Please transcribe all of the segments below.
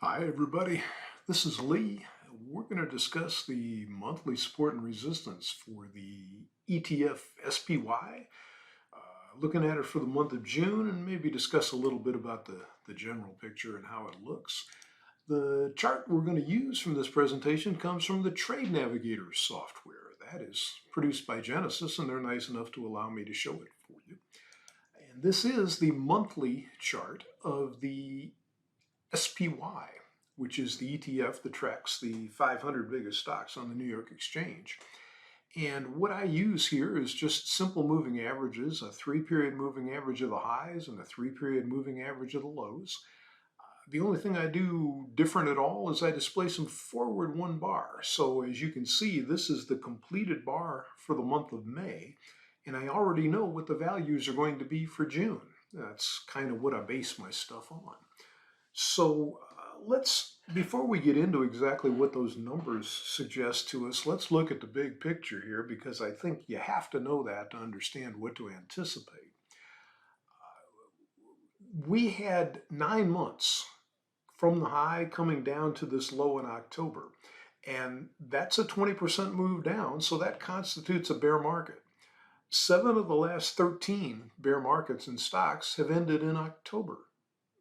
Hi, everybody. This is Lee. We're going to discuss the monthly support and resistance for the ETF SPY, looking at it for the month of June, and maybe discuss a little bit about the general picture and how it looks. The chart we're going to use from this presentation comes from the Trade Navigator software. That is produced by Gettess, and they're nice enough to allow me to show it for you. And this is the monthly chart of the SPY, which is the ETF that tracks the 500 biggest stocks on the New York Exchange. And what I use here is just simple moving averages, a 3-period moving average of the highs and a 3-period moving average of the lows. The only thing I do different at all is I display some forward one bar. So as you can see, this is the completed bar for the month of May, and I already know what the values are going to be for June. That's kind of what I base my stuff on. So before we get into exactly what those numbers suggest to us, let's look at the big picture here because I think you have to know that to understand what to anticipate. We had 9 months from the high coming down to this low in October, and that's a 20% move down, so that constitutes a bear market. 7 of the last 13 bear markets in stocks have ended in October.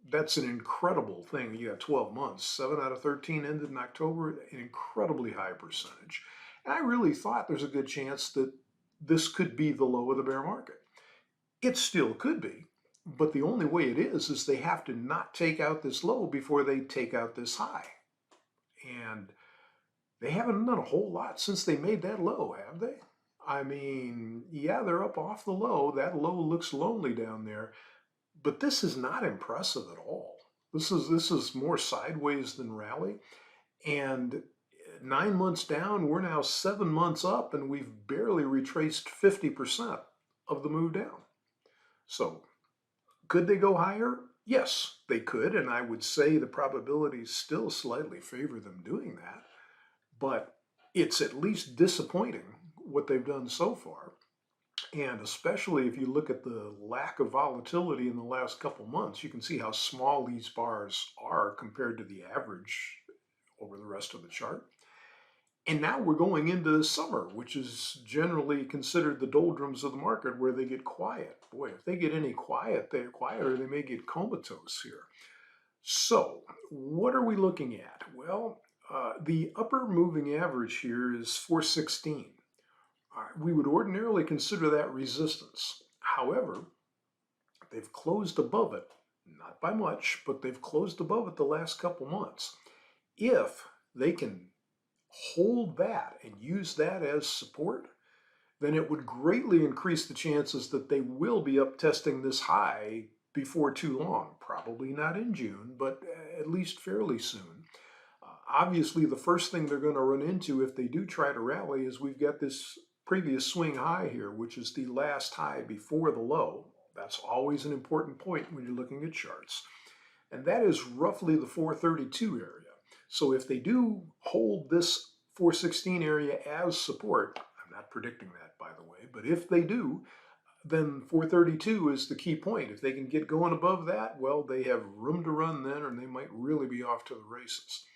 That's an incredible thing. You got 12 months, 7 out of 13 ended in October, an incredibly high percentage. And I really thought there's a good chance that this could be the low of the bear market. It still could be, but the only way it is they have to not take out this low before they take out this high. And they haven't done a whole lot since they made that low, have they? I mean, yeah, they're up off the low. That low looks lonely down there. But this is not impressive at all. This is more sideways than rally. And 9 months down, we're now 7 months up, and we've barely retraced 50% of the move down. So could they go higher? Yes, they could, and I would say the probabilities still slightly favor them doing that. But it's at least disappointing what they've done so far. And especially if you look at the lack of volatility in the last couple months, you can see how small these bars are compared to the average over the rest of the chart. And now we're going into summer, which is generally considered the doldrums of the market where they get quiet. Boy, if they get any quieter, they may get comatose here. So what are we looking at? Well, the upper moving average here is 416. We would ordinarily consider that resistance. However, they've closed above it, not by much, but they've closed above it the last couple months. If they can hold that and use that as support, then it would greatly increase the chances that they will be up testing this high before too long. Probably not in June, but at least fairly soon. Obviously, the first thing they're going to run into if they do try to rally is we've got this previous swing high here, which is the last high before the low. That's always an important point when you're looking at charts. And that is roughly the 432 area. So if they do hold this 416 area as support, I'm not predicting that, by the way, but if they do, then 432 is the key point. If they can get going above that, well, they have room to run then, or they might really be off to the races.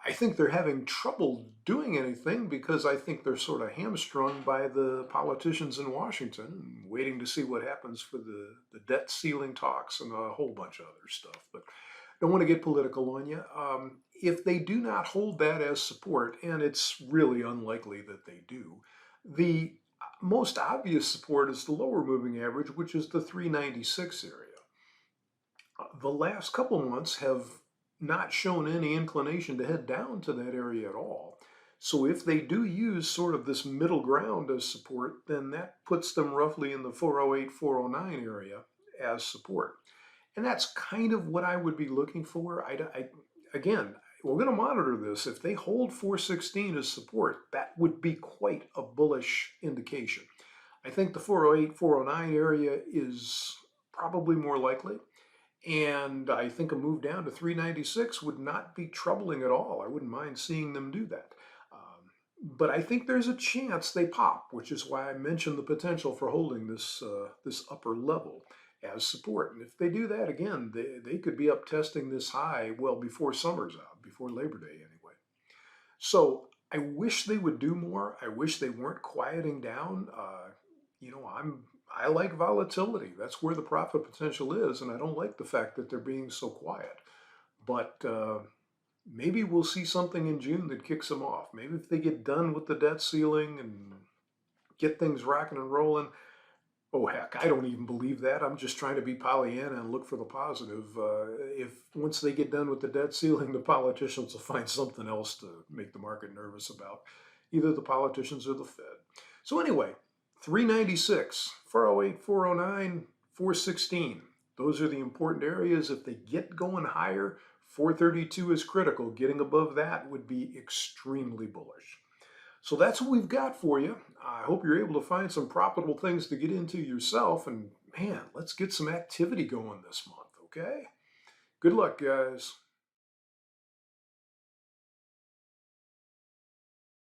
I think they're having trouble doing anything because I think they're sort of hamstrung by the politicians in Washington, waiting to see what happens for the debt ceiling talks and a whole bunch of other stuff. But don't want to get political on you. If they do not hold that as support, and it's really unlikely that they do, the most obvious support is the lower moving average, which is the 396 area. The last couple months have not shown any inclination to head down to that area at all. So if they do use sort of this middle ground as support, then that puts them roughly in the 408, 409 area as support. And that's kind of what I would be looking for. Again, we're going to monitor this. If they hold 416 as support, that would be quite a bullish indication. I think the 408, 409 area is probably more likely. And I think a move down to 396 would not be troubling at all. I wouldn't mind seeing them do that. But I think there's a chance they pop, which is why I mentioned the potential for holding this upper level. as support. And if they do that again, they could be up testing this high well before summer's out, before Labor Day anyway. So I wish they would do more. I wish they weren't quieting down. You know, I like volatility. That's where the profit potential is, and I don't like the fact that they're being so quiet. But maybe we'll see something in June that kicks them off. Maybe if they get done with the debt ceiling and get things rocking and rolling. Oh, heck, I don't even believe that. I'm just trying to be Pollyanna and look for the positive. If once they get done with the debt ceiling, the politicians will find something else to make the market nervous about, either the politicians or the Fed. So anyway, 396, 408, 409, 416. Those are the important areas. If they get going higher, 432 is critical. Getting above that would be extremely bullish. So that's what we've got for you. I hope you're able to find some profitable things to get into yourself. And man, let's get some activity going this month, okay? Good luck, guys.